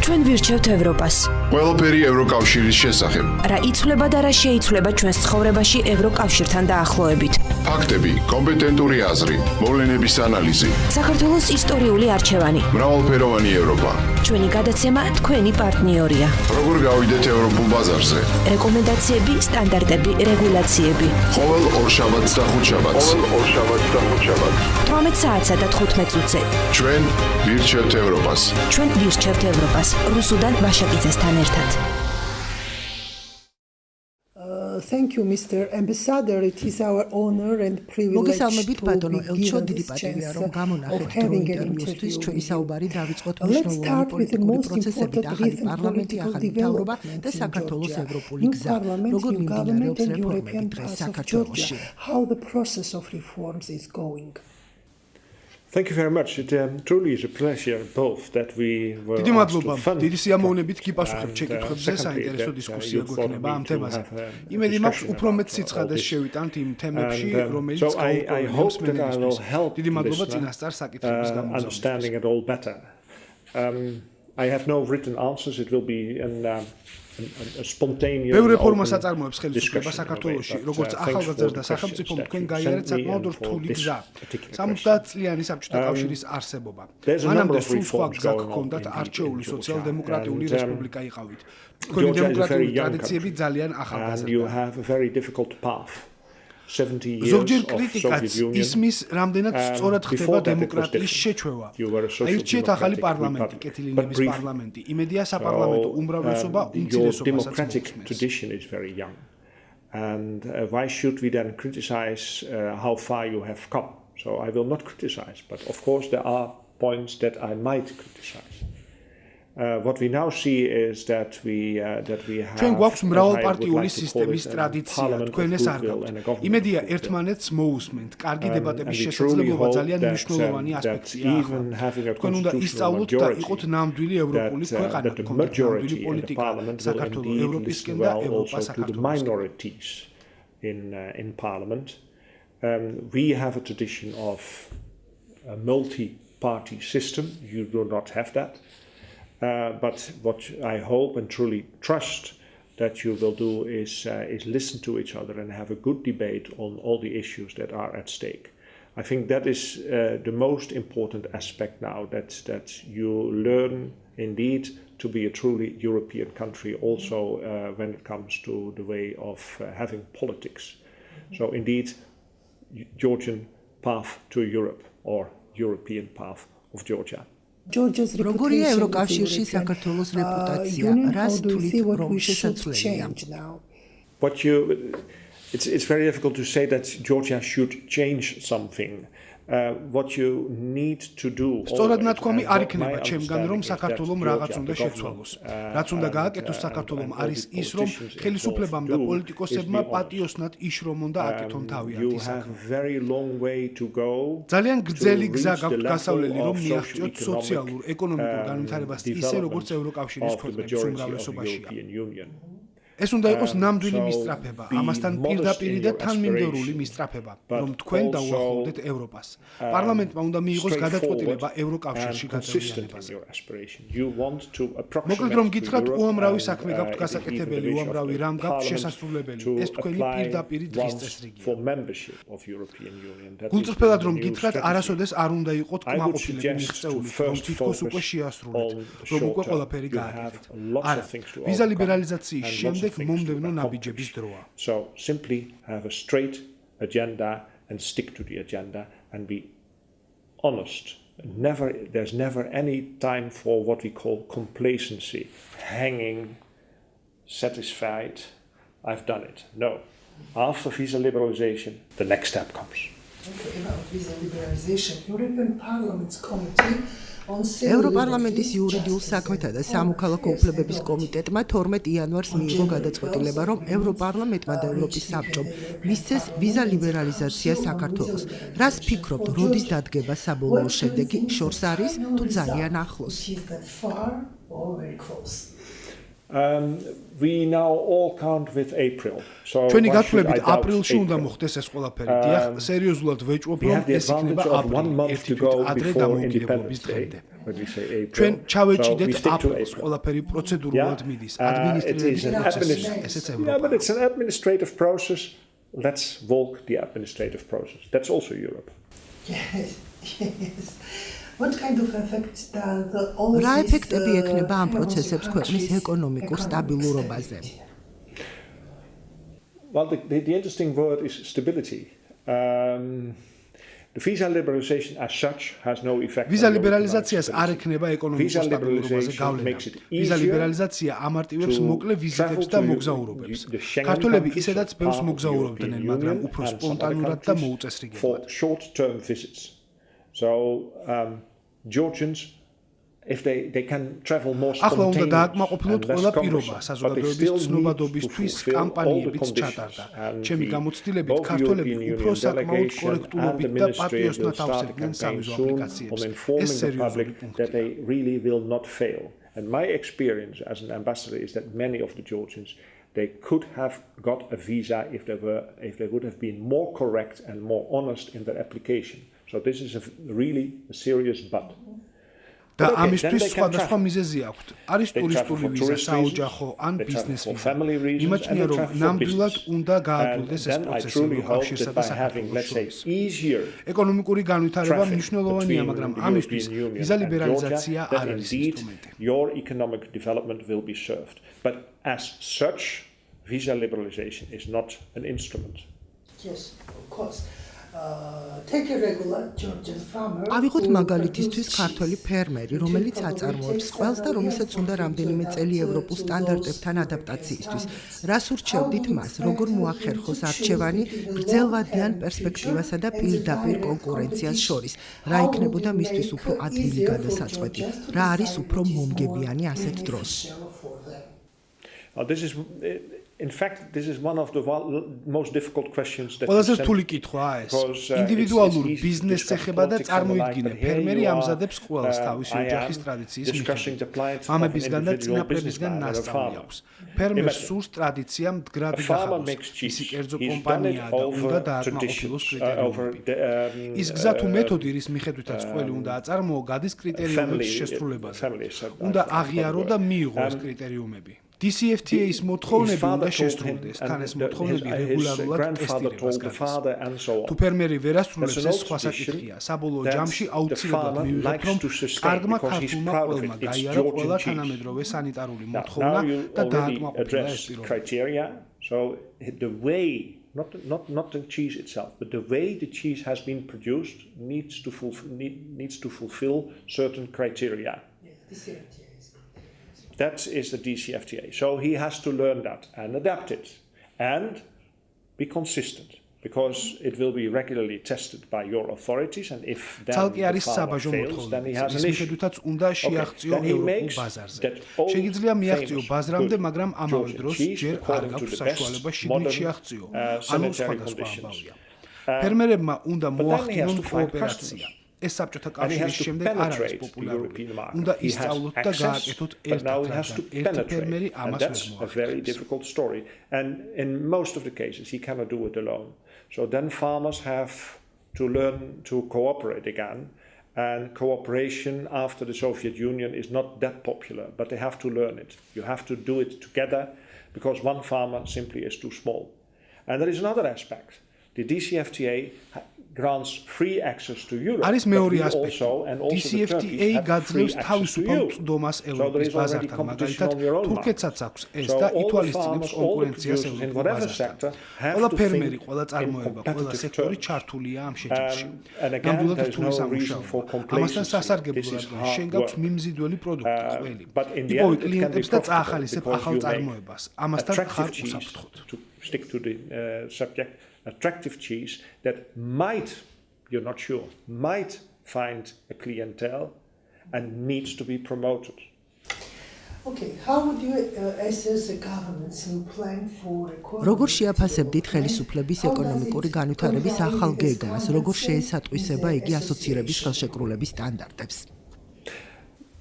ჩვენ ვირჩევთ ევროპას. ყველაფერი ევროკავშირის შესახებ. რა იცვლება და რა შეიცვლება ჩვენს ცხოვრებაში ევროკავშირთან დაახლოებით. ფაქტები, კომპეტენტური აზრი, მოვლენების ანალიზი. საქართველოს ისტორიული არჩევანი. მრავალფეროვანი ევროპა. ჩვენი გადაცემა თქვენი პარტნიორია. როგორ გავიდეთ ევროპულ ბაზარზე? რეკომენდაციები, სტანდარტები, რეგულაციები. ყოველ ორშაბათს და ხუთშაბათს. 18 საათსა და 15 წუთზე. ჩვენ ვირჩევთ ევროპას. ჩვენ ვირჩევთ ევროპას. რუსუდან ვაშაკიძესთან ერთად. Thank you, Mr. Ambassador. It is our honor and privilege. მოგესალმებით ბატონო ელჩო, დიდი პატივია რომ გამონახეთ ინტერვიუსთვის ჩვენი საუბარი დავიწყოთ მნიშვნელოვანი პოლიტიკური პროცესებით, ახალი პარლამენტი, ახალი მთავრობა და საქართველოს ევროპული გზა. როგორ მიმდინარეობს რეფორმები დღეს საქართველოში? How the process of reforms is going. Thank you very much. It truly is a pleasure both that we were დიდი მადლობა. დიდი სიამოვნებით გიპასუხებ შეკითხვებზე, საინტერესო დისკუსია გვექნება ამ თემაზე. იმედი მაქვს უფრო მეტ სიცხადეს შევიტანთ იმ თემებში, რომელიც გაუქმებს მენეჯმენტს. დიდი მადლობა წინასწარ საკითხების გამოგზავნისთვის. I have no written answers. It will be a spontaneous. ბევრი რეფორმა საწარმოებს ხელისუფლება საქართველოში, როგორც ახალგაზრდა სახელმწიფომ თქვენ გაიარეთ საკმაოდ რთული გზა. 70 წლიანი საბჭოთა კავშირის არსებობა. მანამდე სულ სხვა გზა გქონდათ არჩეული სოციალ-დემოკრატიული რესპუბლიკა იყავით. თქვენი დემოკრატიული ტრადიციები ძალიან ახალგაზრდა. ზოგჯერ კრიტიკაც ისმის, რამდენად სწორად ხდება დემოკრატიის შეჩვევა. აირჩიეთ ახალი პარლამენტი, კეთილინების პარლამენტი. იმედია საპარლამენტო უმრავლესობა უმცირესობასაც is very young. And why should we then criticize how far you have come? So I will not criticize, but of course there are points that I might criticize. What we now see is that we have ჩვენ გვაქვს მრავალპარტიული სისტემის ტრადიცია, თქვენ ეს არ გაქვთ. იმედია ერთმანეთს მოусმენთ. კარგი დებატების შესაძლებლობა ძალიან მნიშვნელოვანი ასპექტია. თქვენ უნდა ისწავლოთ და იყოთ ნამდვილი ევროპული ქვეყანა, გქონდეთ ნამდვილი პოლიტიკა, საქართველოს ევროპისკენ და ევროპა საქართველოსკენ. In parliament, we have a tradition of a multi-party system. You do not have that. But what I hope and truly trust that you will do is listen to each other and have a good debate on all the issues that are at stake. I think that is the most important aspect now, that you learn indeed to be a truly European country also when it comes to the way of having politics. So indeed, Georgian path to Europe or European path of Georgia. როგორია ევროკავშირში საქართველოს რეპუტაცია? რას თვლით რომ შესაძლებელია? It's very difficult to say that Georgia should change something. What you need to do. სწორად ნათქვამი არ იქნება ჩემგან რომ საქართველოს რაღაც უნდა შეცვალოს. რაც უნდა გააკეთოს საქართველოს არის ის რომ ხელისუფლებამ და პოლიტიკოსებმა პატიოსნად იშრომონ და აკეთონ თავიანთი საქმე. ძალიან გრძელი გზა გაქვთ გასავლელი რომ მიაღწიოთ სოციალურ, ეკონომიკურ განვითარებას ისე როგორც ევროკავშირის ქვეყნების უმრავლესობაშია. ეს უნდა იყოს ნამდვილი მისწრაფება, ამასთან პირდაპირი და თანმიმდევრული მისწრაფება, რომ თქვენ დაუახლოვდეთ ევროპას. პარლამენტმა უნდა მიიღოს გადაწყვეტილება ევროკავშირში გაწევრიანებაზე. მოკლედ რომ გითხრათ, უამრავი საქმე გაქვთ გასაკეთებელი, უამრავი რამ გაქვთ შესასრულებელი. ეს თქვენი პირდაპირი დღის წესრიგია. გულწრფელად რომ გითხრათ, არასოდეს არ უნდა იყოთ კმაყოფილები მიღწეული, რომ თითქოს უკვე შეასრულეთ, რომ უკვე ყველაფერი გააკეთეთ. არა, ვიზა ლიბერალიზაციის შემდეგ So simply have a straight agenda and stick to the agenda and be honest. There's never any time for what we call complacency, hanging, satisfied. I've done it. No. After visa liberalization, the next step comes. About visa liberalization, European Parliament's committee ევროპარლამენტის იურიდიულ საქმეთა და სამოქალაქო უფლებების კომიტეტმა 12 იანვარს მიიღო გადაწყვეტილება, რომ ევროპარლამენტმა და ევროპის საბჭომ მისცეს ვიზა ლიბერალიზაცია საქართველოს. რას ფიქრობთ, როდის დადგება საბოლოო შედეგი? შორს არის თუ ძალიან ახლოს? We now all count with April. So ჩვენი გათვლებით აპრილში უნდა მოხდეს ეს ყველაფერი. დიახ, სერიოზულად ვეჭვობ, რომ ეს იქნება აპრილი, ერთი თვით ადრე დამოუკიდებლობის დღემდე. ჩვენ ჩავეჭიდეთ აპრილს, ყველაფერი პროცედურულად მიდის, ადმინისტრაციის პროცესი, ესეც ევროპა. But it's an administrative process. Let's walk the administrative process. That's also Europe. Yes. What kind of effects does all რა this ეფექტები ექნება ამ პროცესებს ქვეყნის ეკონომიკურ სტაბილურობაზე? Well, the interesting word is stability. The visa liberalization as such has no effect. ვიზა ლიბერალიზაციას არ ექნება ეკონომიკურ სტაბილურობაზე გავლენა. ვიზა ლიბერალიზაცია ამარტივებს მოკლე ვიზიტებს და მოგზაურობებს. ქართველები ისედაც ბევრს მოგზაურობდნენ, მაგრამ უფრო სპონტანურად და მოუწესრიგებლად. Short-term visits. So Georgians, if they can travel more ახლა უნდა spontaneously, დააკმაყოფილოთ ყველა პირობა საზოგადოების ცნობადობისთვის კამპანიებიც ჩატარდა. ჩემი გამოცდილებით ქართველები უფრო საკმაოდ კორექტულობით და პატიოსნად ავსებდნენ სამიზო აპლიკაციებს. ეს სერიოზული პუნქტია. They really will not fail. And my experience as an ambassador is that many of the Georgians they could have got a visa if they would have been more correct and more honest in their application. So this is really a serious but. და ამისთვის სხვადასხვა მიზეზი აქვთ. არის ტურისტული ვიზა, საოჯახო ან ბიზნეს ვიზა. იმაჩნია, რომ ნამდვილად უნდა გააგრძელდეს ეს პროცესი ევროკავშირსა და საქართველოში. ეკონომიკური განვითარება მნიშვნელოვანია, მაგრამ ამისთვის ვიზა ლიბერალიზაცია არ არის ინსტრუმენტი. Your economic development will be served. But as such, visa liberalization is not an instrument. Yes, of course. Take a regular Georgian farmer. ავიღოთ მაგალითისთვის ქართველი ფერმერი, რომელიც აწარმოებს ყველს და რომელსაც უნდა რამდენიმე წელი ევროპულ სტანდარტებთან ადაპტაციისთვის. რას ურჩევდით მას, როგორ მოახერხოს არჩევანი გრძელვადიან პერსპექტივასა და პირდაპირ კონკურენციას შორის? რა იქნებოდა მისთვის უფრო ადვილი გადასაწყვეტი? რა არის უფრო მომგებიანი ასეთ დროს? In fact, this is one of the most difficult questions that ყველაზე რთული კითხვაა ეს. ინდივიდუალურ ბიზნესს ეხება და წარმოიდგინე, ფერმერი ამზადებს ყველას თავისი ოჯახის ტრადიციის მიხედვით. მამებისგან და წინაპრებისგან ნასწავლი აქვს. ფერმერს სურს ტრადიცია მდგრად გახადოს. მისი კერძო კომპანიაა და უნდა დააკმაყოფილოს კრიტერიუმები. ის გზა თუ მეთოდი, რის მიხედვითაც ყველი უნდა აწარმოო, გადის კრიტერიუმების შესრულებაზე. უნდა აღიარო და მიიღო ეს კრიტერიუმები. DCFTA-ის მოთხოვნები უნდა შესრულდეს, თან ეს მოთხოვნები რეგულარულად ტესტირებას გადის. თუ ფერმერი ვერ ასრულებს, ეს სხვა საკითხია. საბოლოო ჯამში აუცილებლად მივიღებთ, რომ კარგმა ქართულმა ყველმა გაიარა ყველა თანამედროვე სანიტარული მოთხოვნა და დააკმაყოფილა ეს პირობა. So the way not the cheese itself, but the way the cheese has been produced needs to fulfill certain criteria. That is the DCFTA. So he has to learn that and adapt it and be consistent because it will be regularly tested by your authorities and if then the farmer fails, then he has an issue. უნდა შეაღწიო ევროპულ ბაზარზე. შეიძლება მიაღწიო ბაზრამდე, მაგრამ ამავე დროს ჯერ არ გაქვს საშუალება შიგნით შეაღწიო. ანუ სხვადასხვა ამბავია. ფერმერებმა უნდა მოახდინონ კოოპერაცია. ეს საბჭოთა კავშირის შემდეგ არ არის პოპულარული. უნდა ისწავლოთ და გააკეთოთ ერთად, ერთი ფერმერი ამას ვერ მოახერხებს. A very difficult story and in most of the cases he cannot do it alone. So then farmers have to learn to cooperate again and cooperation after the Soviet Union is not that popular, but they have to learn it. You have to do it together because one farmer simply is too small. And there is another aspect. The DCFTA grants free access to Europe. არის მეორე ასპექტი. DCFTA გაძლევს თავისუფალ წვდომას ევროპის ბაზართან, მაგალითად, თურქეთსაც აქვს ეს და ითვალისწინებს კონკურენციას ევროპულ ბაზართან. ყველა ფერმერი, ყველა წარმოება, ყველა სექტორი ჩართულია ამ შეჯიბრში. ნამდვილად რთული სამუშაოა. ამასთან სასარგებლოა, შენ გაქვს მიმზიდველი პროდუქტი ყველი. იპოვე კლიენტებს და წაახალისებ ახალ წარმოებას. ამასთან ხარ უსაფრთხოდ. Stick to the subject. Attractive cheese that you're not sure, might find a clientele and needs to be promoted. Okay, how would you assess the government's new plan for economy? როგორ შეაფასებდით ხელისუფლების ეკონომიკური განვითარების ახალ გეგმას, როგორ შეესატყვისება იგი ასოცირების ხელშეკრულების სტანდარტებს?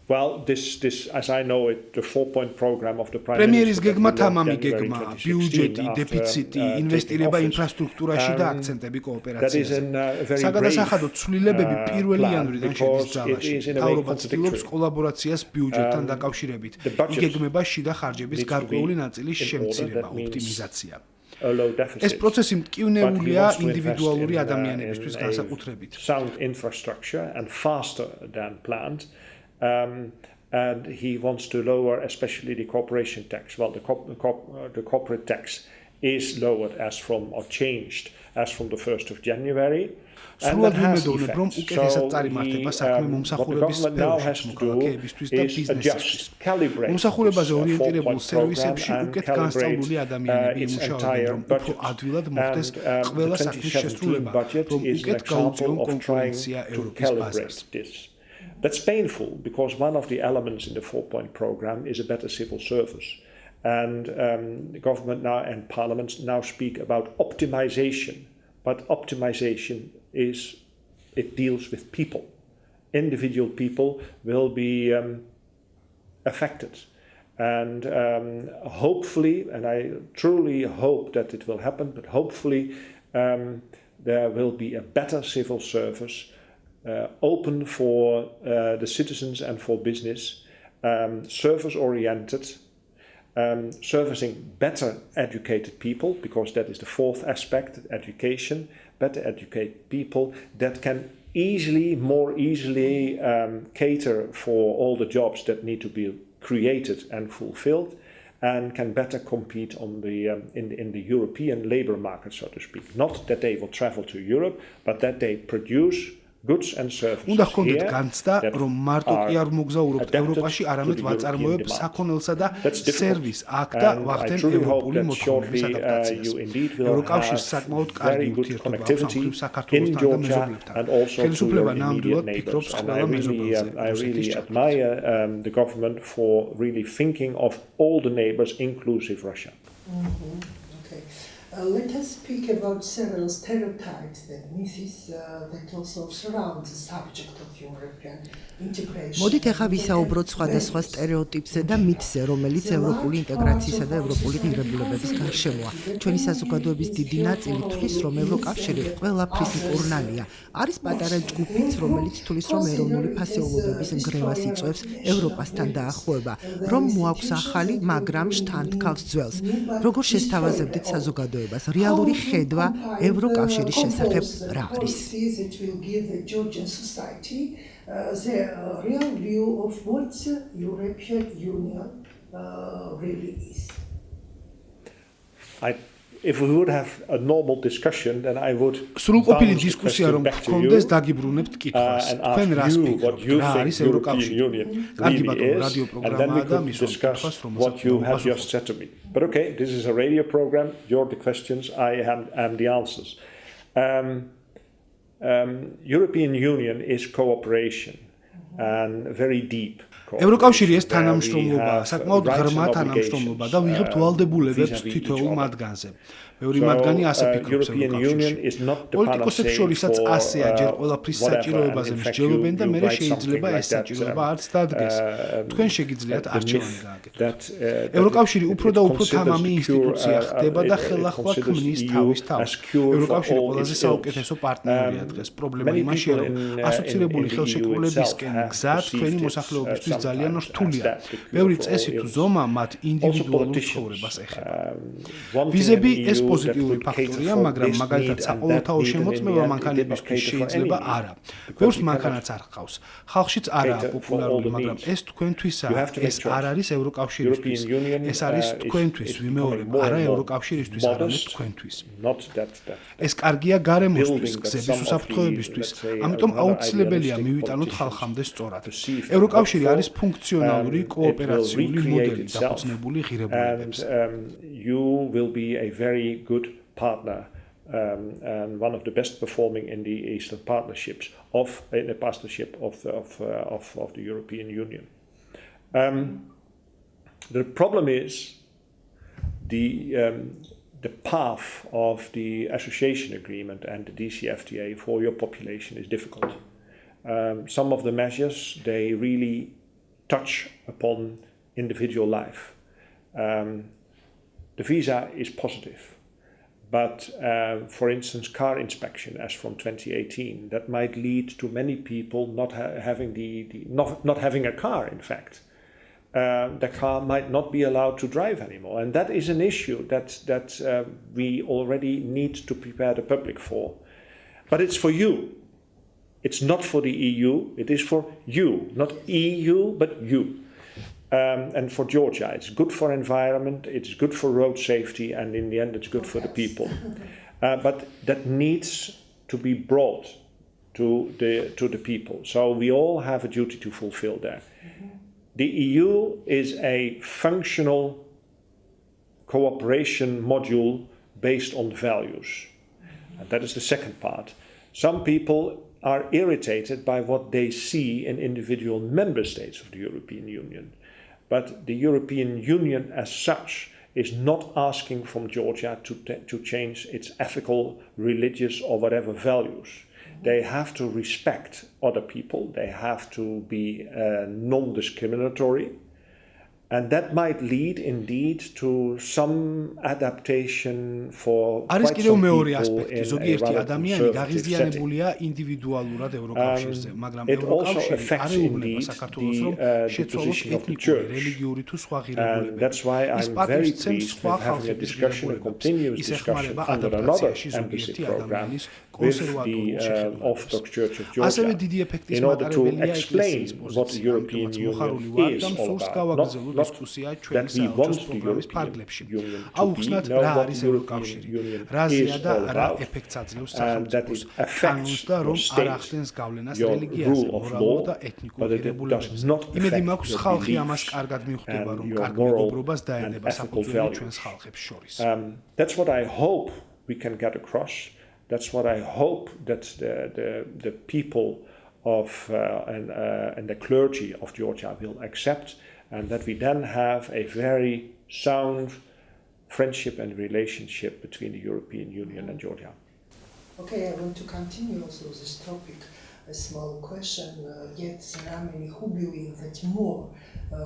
Well, this, as I know it, the 4-point program of the Prime პრემიერის Minister გეგმა that he თამამი launched January გეგმა, 2016 ბიუჯეტი, after, დეფიციტი, taking ინვესტირება office. ინფრასტრუქტურაში და აქცენტები კოოპერაციაზე. very საგადასახადო ცვლილებები brave, 1 plan, იანვრიდან because შედის ძალაში. it is in a way მთავრობა ცდილობს contradictory. კოლაბორაციას ბიუჯეტთან დაკავშირებით. the budget იგეგმება შიდა ხარჯების needs to be გარკვეული ნაწილის in order, შემცირება, that means ოპტიმიზაცია. a low deficit. ეს პროცესი მტკივნეულია But he wants to ინდივიდუალური invest in, ადამიანებისთვის in a განსაკუთრებით. sound infrastructure and faster than planned. And he wants to lower especially the corporation tax. Well, the corporate tax is lowered or changed as from the 1st of January. And that has effects. So what the government now has to do is adjust, calibrate this 4-point program and calibrate its entire budget. And the 2017 budget is an example of trying to calibrate this. That's painful because one of the elements in the 4-point program is a better civil service. And the government now and parliaments now speak about optimization. But optimization it deals with people. Individual people will be affected. And hopefully, and I truly hope that it will happen, but hopefully there will be a better civil service open for the citizens and for business, service-oriented, servicing better educated people, because that is the 4th aspect, education, better educated people that can more easily cater for all the jobs that need to be created and fulfilled, and can better compete on in the European labor market, so to speak. Not that they will travel to Europe, but that they produce goods and services. უნდა ჰქონდეთ განცდა, რომ მარტო კი არ მოგზაურობთ ევროპაში, არამედ ვაწარმოებ საქონელსა და სერვისს აქ და ვახდენ ევროპული მოთხოვნების ადაპტაციას. ევროკავშირს საკმაოდ კარგი ურთიერთობა აქვს სამხრეთ საქართველოსთან და მეზობლებთან. ხელისუფლება ნამდვილად ფიქრობს ყველა მეზობელზე. I really admire the government for really thinking of all the neighbors, inclusive Russia. Okay. Let us speak about several stereotypes that that also surround the subject of European integration. მოდით ახლა ვისაუბროთ სხვადასხვა სტერეოტიპზე და მითზე, რომელიც ევროპული ინტეგრაციისა და ევროპული ღირებულებების გარშემოა. ჩვენი საზოგადოების დიდი ნაწილი თვლის, რომ ევროკავშირი ყველაფრის მკურნალია. არის პატარა ჯგუფიც, რომელიც თვლის, რომ ეროვნული ფასეულობების ნგრევას იწვევს ევროპასთან დაახლოება, რომ მოაქვს ახალი, მაგრამ შთანთქავს ძველს. როგორ შესთავაზებდით საზოგადოებას? რეალური ხედვა ევროკავშირის შესახებ რა არის? The real view of what European Union really is. If we would have a normal discussion, then I would სრულყოფილი დისკუსია რომ გქონდეს, დაგიბრუნებთ კითხვას. თქვენ რას ფიქრობთ? რა არის ევროკავშირი? კარგი ბატონო, რადიო პროგრამაა და მისვამ კითხვას, რომელსაც But okay, this is a radio program. You're the questions, I am the answers. European Union is cooperation and very deep. ევროკავშირი ეს თანამშრომლობა, საკმაოდ ღრმა თანამშრომლობა და ვიღებთ ვალდებულებებს თითოეულ მათგანზე. ბევრი მათგანი ასე ფიქრობს ევროკავშირში. პოლიტიკოსებს შორისაც ასეა, ჯერ ყველაფრის საჭიროებაზე მსჯელობენ და მერე შეიძლება ეს საჭიროება არც დადგეს. თქვენ შეგიძლიათ არჩევანი გააკეთოთ. ევროკავშირი უფრო და უფრო თამამი ინსტიტუცია ხდება და ხელახლა ქმნის თავის თავს. ევროკავშირი ყველაზე საუკეთესო პარტნიორია დღეს. პრობლემა იმაშია, რომ ასოცირებული ხელშეკრულებისკენ გზა თქვენი მოსახლეობისთვის ძალიან რთულია. ბევრი წესი თუ ზომა მათ ინდივიდუალურ ცხოვრებას ეხება. ვიზები ეს პოზიტიური ფაქტორია, მაგრამ მაგალითად საყოველთაო შემოწმება მანქანებისთვის შეიძლება არა. ბევრს მანქანაც არ ჰყავს. ხალხშიც არაა პოპულარული, მაგრამ ეს თქვენთვისაა. ეს არ არის ევროკავშირისთვის. ეს არის თქვენთვის, ვიმეორებ, არა ევროკავშირისთვის, არამედ თქვენთვის. ეს კარგია გარემოსთვის, გზების უსაფრთხოებისთვის, ამიტომ აუცილებელია მივიტანოთ ხალხამდე სწორად. ევროკავშირი არის ფუნქციონალური კოოპერაციული მოდელი დაფუძნებული ღირებულებებზე. You will be a very good partner and one of the best performing in the Eastern partnership of the European Union. The problem is the path of the association agreement and the DCFTA for your population is difficult. Some of the measures, they really touch upon individual life. The visa is positive. But, for instance, car inspection, as from 2018, that might lead to many people not having a car. In fact, the car might not be allowed to drive anymore, and that is an issue that we already need to prepare the public for. But it's for you. It's not for the EU. It is for you, not EU, but you. And for Georgia, it's good for environment, it's good for road safety, and in the end, it's good for the people. But that needs to be brought to the people. So we all have a duty to fulfill there. The EU is a functional cooperation module based on values. And that is the second part. Some people are irritated by what they see in individual member states of the European Union. But the European Union as such is not asking from Georgia to change its ethical, religious, or whatever values. They have to respect other people. They have to be non-discriminatory. And that might lead indeed to some adaptation for quite some people in a relatively conservative setting. It also affects indeed the position of the church. And that's why I'm very pleased with having a discussion, a continuous discussion under another embassy program with the Orthodox Church of Georgia in order to explain what the European Union is all about. Not that we want the European Union to be, no, what the European Union is all about, and that it affects your state, your rule of law, but it does not affect your beliefs and your moral and ethical values. That's what I hope we can get across. That's what I hope that the people of and the clergy of Georgia will accept, and that we then have a very sound friendship and relationship between the European Union and Georgia. Okay, I want to continue also this topic. A small question. Yet, who believe that more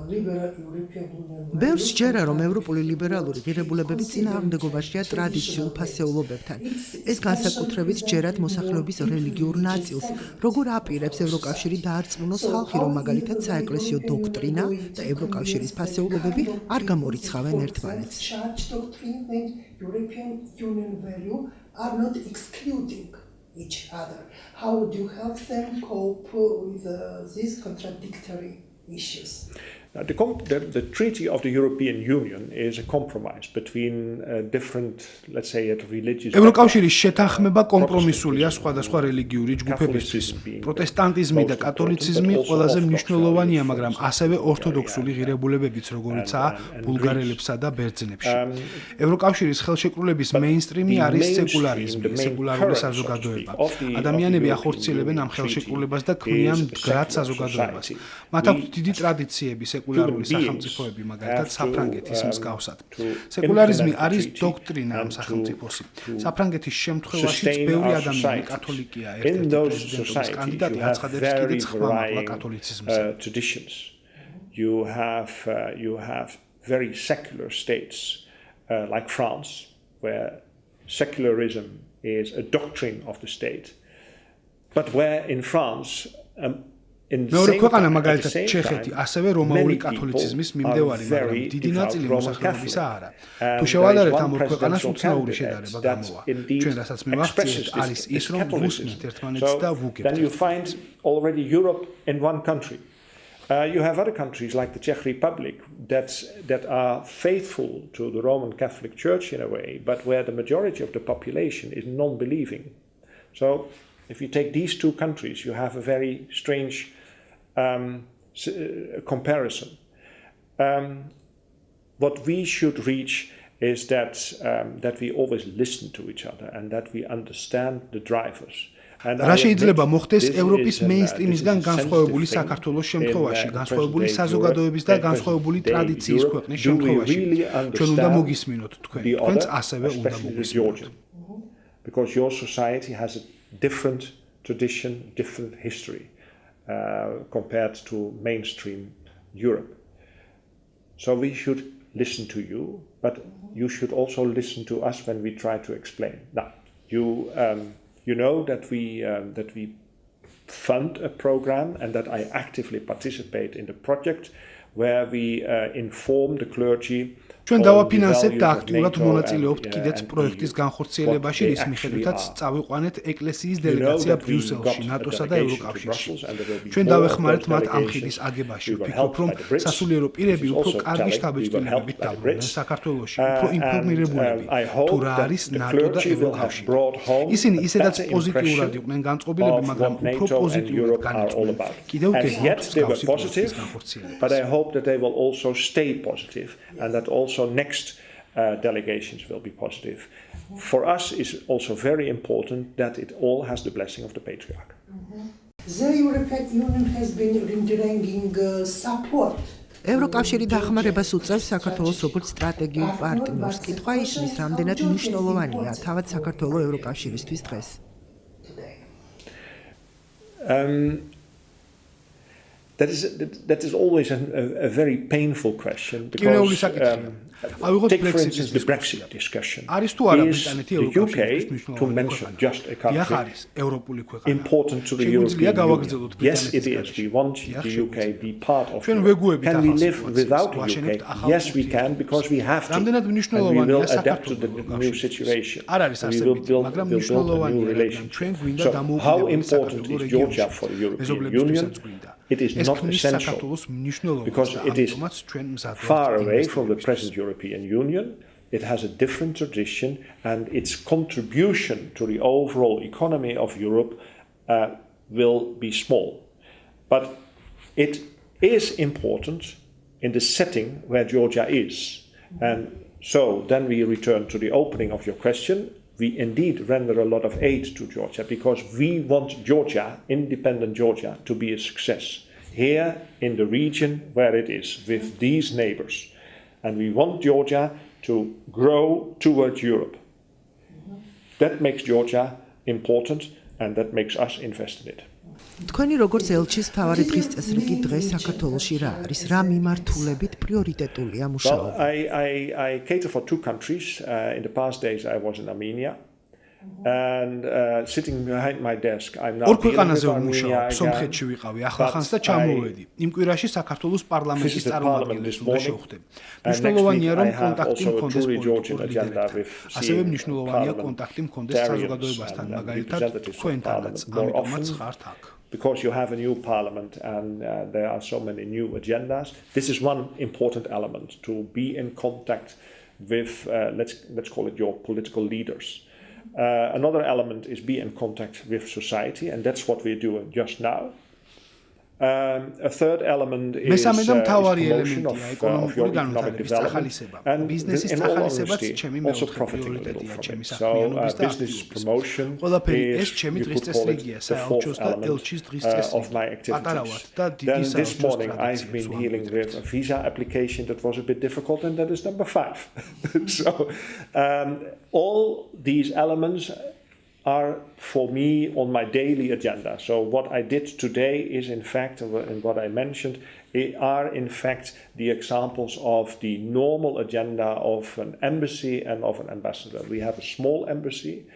liberal European Union. ბევრს ჯერა რომ ევროპული ლიბერალური ღირებულებები წინააღმდეგობაშია ტრადიციულ ფასეულობებთან. ეს განსაკუთრებით ჯერათ მოსახლეობის რელიგიურ ნაწილს, როგორ აპირებს ევროკავშირი დაარწმუნოს ხალხი, რომ მაგალითად საეკლესიო დოქტრინა და ევროკავშირის ფასეულობები არ გამორიცხავენ ერთმანეთს. European Union value are not excluding each other. How would you help them cope with these contradictory issues? Now, the Treaty of the European Union is a compromise between different, let's say, religious. ევროკავშირის შეთანხმება კომპრომისულია სხვადასხვა რელიგიური ჯგუფებისთვის. პროტესტანტიზმი და კათოლიციზმი ყველაზე მნიშვნელოვანია, მაგრამ ასევე ორთოდოქსული ღირებულებებიც, როგორიცაა ბულგარელებსა და ბერძნებში. ევროკავშირის ხელშეკრულების მეინსტრიმი არის სეკულარიზმი, სეკულარული საზოგადოება. ადამიანები ახორციელებენ ამ ხელშეკრულებას და ქმნიან მდგრად საზოგადოებას. მათ აქვს დიდი ტრადიციები, სეკულარული სახელმწიფოები, მაგალითად საფრანგეთის მსგავსად. სეკულარიზმი არის დოქტრინა ამ სახელმწიფოსი. საფრანგეთის შემთხვევაშიც ბევრი ადამიანი კათოლიკია, ერთ-ერთი პრეზიდენტობის კანდიდატი აცხადებს კიდეც ხმამაღლა კათოლიციზმზე. You have very secular states like France, where secularism is a doctrine of the state, but where in France მეორე ქვეყანა მაგალითად ჩეხეთი ასევე რომაული კათოლიციზმის მიმდევარი, მაგრამ დიდი ნაწილი მოსახლეობისა არა. თუ შევადარებთ ამ ორ ქვეყანას, უცნაური შედარება გამოვა. ჩვენ რასაც მივახციეთ არის ის, რომ ვუსმენთ ერთმანეთს და ვუგებთ. Then you find already Europe in one country. You have other countries like the Czech Republic that are faithful to the Roman Catholic Church in a way, but where the majority of the population is non-believing. So if you take these two countries, you have a very strange comparison. What we should reach is that we always listen to each other and that we understand the drivers. რა შეიძლება მოხდეს ევროპის მეინსტრიმისგან განსხვავებული საქართველოს შემთხვევაში, განსხვავებული საზოგადოების და განსხვავებული ტრადიციის ქვეყნის შემთხვევაში. ჩვენ უნდა მოგისმინოთ თქვენ, თქვენც ასევე უნდა მოგისმინოთ. Because your society has a different tradition, different history compared to mainstream Europe. So we should listen to you, but you should also listen to us when we try to explain. Now, you know that we fund a program and that I actively participate in the project where we inform the clergy. ჩვენ დავაფინანსებთ და აქტიურად მონაწილეობთ კიდეც პროექტის განხორციელებაში, რის მიხედვითაც წავიყვანეთ ეკლესიის დელეგაცია ბრიუსელში, ნატოსა და ევროკავშირში. ჩვენ დავეხმარეთ მათ ამ ხიდის აგებაში. ვფიქრობ, რომ სასულიერო პირები უფრო კარგი შთაბეჭდილებებით დაბრუნდნენ საქართველოში, უფრო ინფორმირებულები თუ რა არის ნატო და ევროკავშირი. ისინი ისედაც პოზიტიურად იყვნენ განწყობილები, მაგრამ უფრო პოზიტიურად განიწყვნენ. კიდევ გეგმით მსგავსი პროცესის განხორციელებას. But I hope that they will also stay positive and that also next delegations will be positive. For us, it's also very important that it all has the blessing of the patriarch. The European Union has been rendering support. ევროკავშირი დახმარებას უწევს საქართველოს როგორც სტრატეგიულ პარტნიორს. კითხვა ისმის, რამდენად მნიშვნელოვანია თავად საქართველოს ევროკავშირისთვის დღეს. That is always a very painful question because take for instance the Brexit discussion. Is the UK, to mention just a country, important to the European Union? Yes, it is. We want the UK to be part of Europe. Can we live without the UK? Yes, we can because we have to. And we will adapt to the new situation. We will build a new relationship. So how important is Georgia for the European Union? It is not essential because it is far away from the present European Union. It has a different tradition and its contribution to the overall economy of Europe will be small. But it is important in the setting where Georgia is. And so then we return to the opening of your question. We indeed render a lot of aid to Georgia because we want Georgia, independent Georgia, to be a success here in the region where it is with these neighbors. And we want Georgia to grow towards Europe. That makes Georgia important and that makes us invest in it. თქვენი როგორც ელჩის თავარი დღის წესრიგი კი დღეს საქართველოში რა არის? რა მიმართულებით პრიორიტეტულია მუშაობა? I cater for two countries. In the past days I was in Armenia. And sitting behind my desk I'm now ორ ქვეყანაზე ვმუშაობ, სომხეთში ვიყავი, ახლახანს და ჩამოვედი. იმ კვირაში საქართველოს პარლამენტის წარმომადგენლებს უნდა შევხვდები. მნიშვნელოვანია რომ კონტაქტი მქონდეს პოლიტიკურები. ასევე მნიშვნელოვანია კონტაქტი მქონდეს საზოგადოებასთან, მაგალითად თქვენთანაც, ამიტომაც ხართ აქ. Because you have a new parliament and there are so many new agendas. This is one important element to be in contact with let's call it your political leaders. Another element is be in contact with society, and that's what we're doing just now. A third element is promotion of your economic development, and in all honesty, also profiting a little from it. So business promotion is, you could call it the fourth element of my activities. Then this morning I've been dealing with a visa application that was a bit difficult, and that is number 5. So all these elements are for me on my daily agenda. So what I did today is in fact, and what I mentioned, are in fact the examples of the normal agenda of an embassy and of an ambassador. We have a small embassy,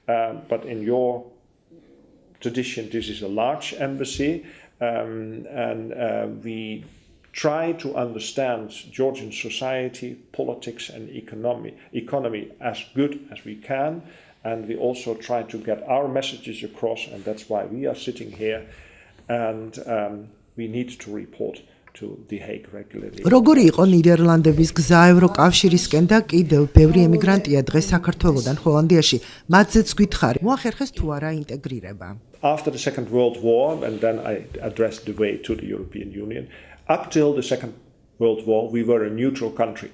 but in your tradition this is a large embassy, and we try to understand Georgian society, politics and economy as good as we can. And we also try to get our messages across, and that's why we are sitting here, and we need to report to The Hague regularly. როგორი იყო ნიდერლანდების გზა ევროკავშირისკენ და კიდევ ბევრი ემიგრანტია დღეს საქართველოდან ჰოლანდიაში, მათზეც გითხარი, მოახერხეს თუ არა ინტეგრირება? After the Second World War, and then I addressed the way to the European Union, up till the Second World War we were a neutral country.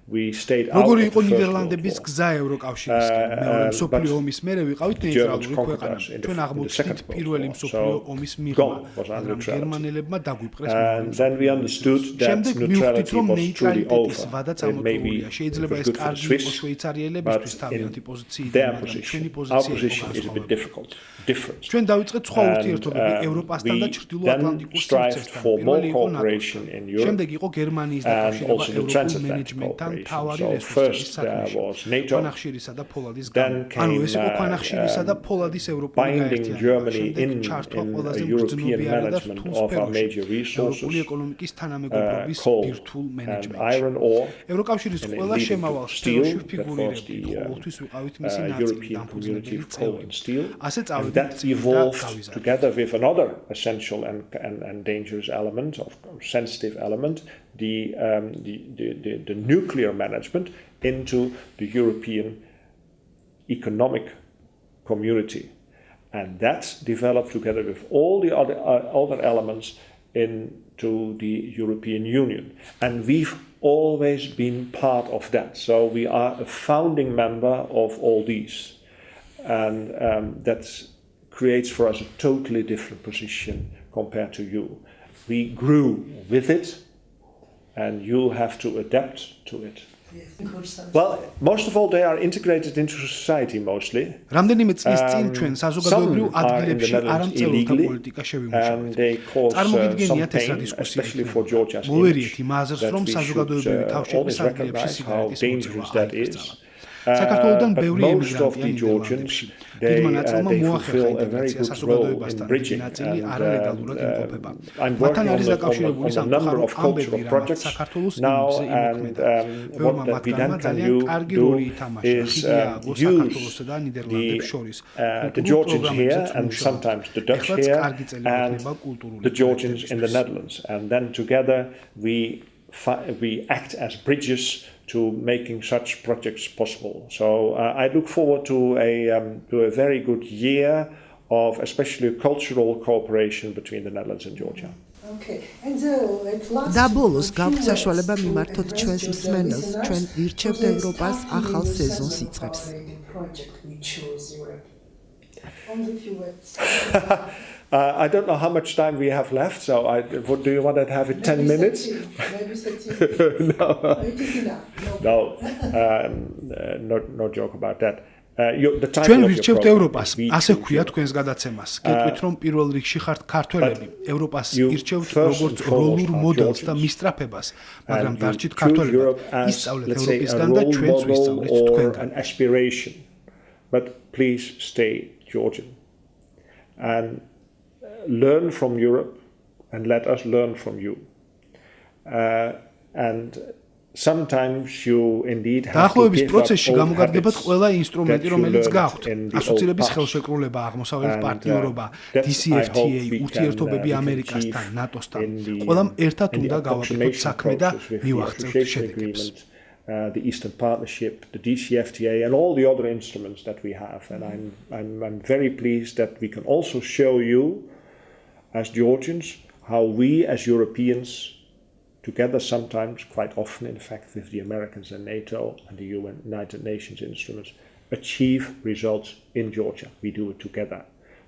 როგორი იყო ნიდერლანდების გზა ევროკავშირისკენ? მეორე მსოფლიო ომის მერე ვიყავით ნეიტრალური ქვეყანა. ჩვენ აღმოჩნდით პირველი მსოფლიო ომის მიღმა, მაგრამ გერმანელებმა დაგვიპყრეს მეორე. შემდეგ მივხვდით, რომ ნეიტრალიტეტის ვადაც ამოწურულია. შეიძლება ეს კარგი იყო შვეიცარიელებისთვის თავიანთი პოზიციიდან, მაგრამ ჩვენი პოზიცია იყო განსხვავებული. ჩვენ დავიწყეთ სხვა ურთიერთობები ევროპასთან და ჩრდილოატლანტიკურ სივრცესთან. პირველი იყო ნატოსთან. შემდეგ იყო გერმანიის დაკავშირება ევროპულ მენეჯმენტთან თავარი რესურსების საქმეში. ქვანახშირისა და ფოლადის გამო. ანუ ეს იყო ქვანახშირისა და ფოლადის ევროპული გაერთიანება. შემდეგ ჩართვა ყველაზე მგრძნობიარე და რთულ სფეროში. ევროპული ეკონომიკის თანამეგობრობის ბირთვულ მენეჯმენტში. ევროკავშირის ყველა შემავალ სფეროში ფიგურირებდი, ყოველთვის ვიყავით მისი ნაწილი, დამფუძნებელი წევრი. ასე წავედით that evolved together with another essential and dangerous element, of sensitive element, the nuclear management into the European economic community, and that developed together with all the other elements into the European Union, and we've always been part of that. So we are a founding member of all these, and that's creates for us a totally different position compared to you. We grew with it, and you have to adapt to it. Well, most of all, they are integrated into society mostly. რამდენიმე წლის წინ ჩვენ საზოგადოებრივ ადგილებში არამწევრთა პოლიტიკა შევიმუშავეთ. წარმოგიდგენიათ ეს რა დისკუსია იქნება. მოვერიეთ იმ აზრს, რომ საზოგადოებრივი თავშეყრის ადგილებში სიგარეტის მოწევა აიკრძალა. საქართველოსთან ბევრი ემიგრანტია ნიდერლანდებში. დიდმა ნაწილმა მოახერხა ინტეგრაცია საზოგადოებასთან, დიდი ნაწილი არალეგალურად იმყოფება. მათთან არის დაკავშირებული სამწუხარო ამბები, რამაც საქართველოს იმიჯზე იმოქმედა. ბევრმა მათგანმა ძალიან კარგი როლი ითამაშა ხიდიააგოს საქართველოსა და ნიდერლანდებს შორის. The Georgians here and sometimes the Dutch here and the Georgians in the Netherlands, and then together we act as bridges to making such projects possible. So I look forward to a very good year of especially cultural cooperation between the Netherlands and Georgia. Okay. And at last და ბოლოს გაქვთ საშუალება მიმართოთ ჩვენს მსმენელს, ჩვენ ვირჩევთ ევროპას ახალ სეზონს იწყებს. Only few words. I don't know how much time we have left, so do you want to have it 10 minutes? Maybe 13. No. It is enough. No joke about that. ჩვენ ვირჩევთ ევროპას, ასე ვქვია თქვენს გადაცემას. გეტყვით, რომ პირველ რიგში ხართ ქართველები. ევროპას ირჩევთ როგორც როლურ მოდელს და მისწრაფებას, მაგრამ დარჩით ქართველებად. ისწავლეთ ევროპისგან და ჩვენც ვისწავლეთ თქვენგან. Aspiration, but please stay Georgian and learn from Europe and let us learn from you. And sometimes you indeed have to დაახლოების give up პროცესში old გამოგარდებათ habits ყველა ინსტრუმენტი, that you რომელიც learned გაქვთ. in the ასოცირების old past. ხელშეკრულება, აღმოსავლეთ And, პარტნიორობა, that's, I DCFTA, hope we can, ურთიერთობები we can ამერიკასთან, achieve ნატოსთან. in the, ყველამ ერთად in the უნდა გავაკეთოთ approximation საქმე და process with the მივაღწევთ association შედეგებს. agreement, the Eastern Partnership, the DCFTA, and all the other instruments that we have. And I'm very pleased that we can also show you, as Georgians, how we as Europeans, together sometimes, quite often in fact with the Americans and NATO and the UN, United Nations instruments, achieve results in Georgia. We do it together.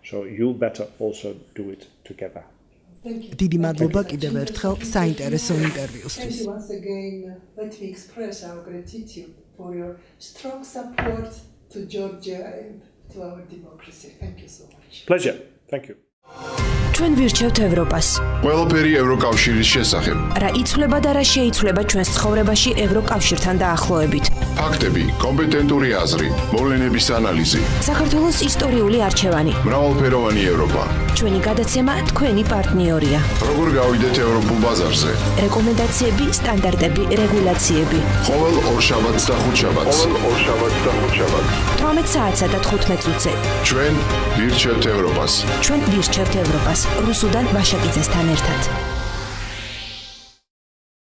So you better also do it together. დიდი მადლობა კიდევ ერთხელ საინტერესო ინტერვიუსთვის. And once again, let me express our gratitude for your strong support to Georgia and to our democracy. Thank you so much. Pleasure. Thank you. ჩვენ ვირჩევთ ევროპას. ყველაფერი ევროკავშირის შესახებ. რა იცვლება და რა შეიცვლება ჩვენს ცხოვრებაში ევროკავშირთან დაახლოებით. ფაქტები, კომპეტენტური აზრი, მოვლენების ანალიზი. საქართველოს ისტორიული არჩევანი. მრავალფეროვანი ევროპა. ჩვენი გადაცემა თქვენი პარტნიორია. როგორ გავიდეთ ევროპულ ბაზარზე? რეკომენდაციები, სტანდარტები, რეგულაციები. ყოველ ორშაბათს და ხუთშაბათს. 18 საათსა და 15 წუთზე. ჩვენ ვირჩევთ ევროპას. ჩვენ ვირჩევთ ევროპას. რუსუდან ვაშაკიძესთან ერთად.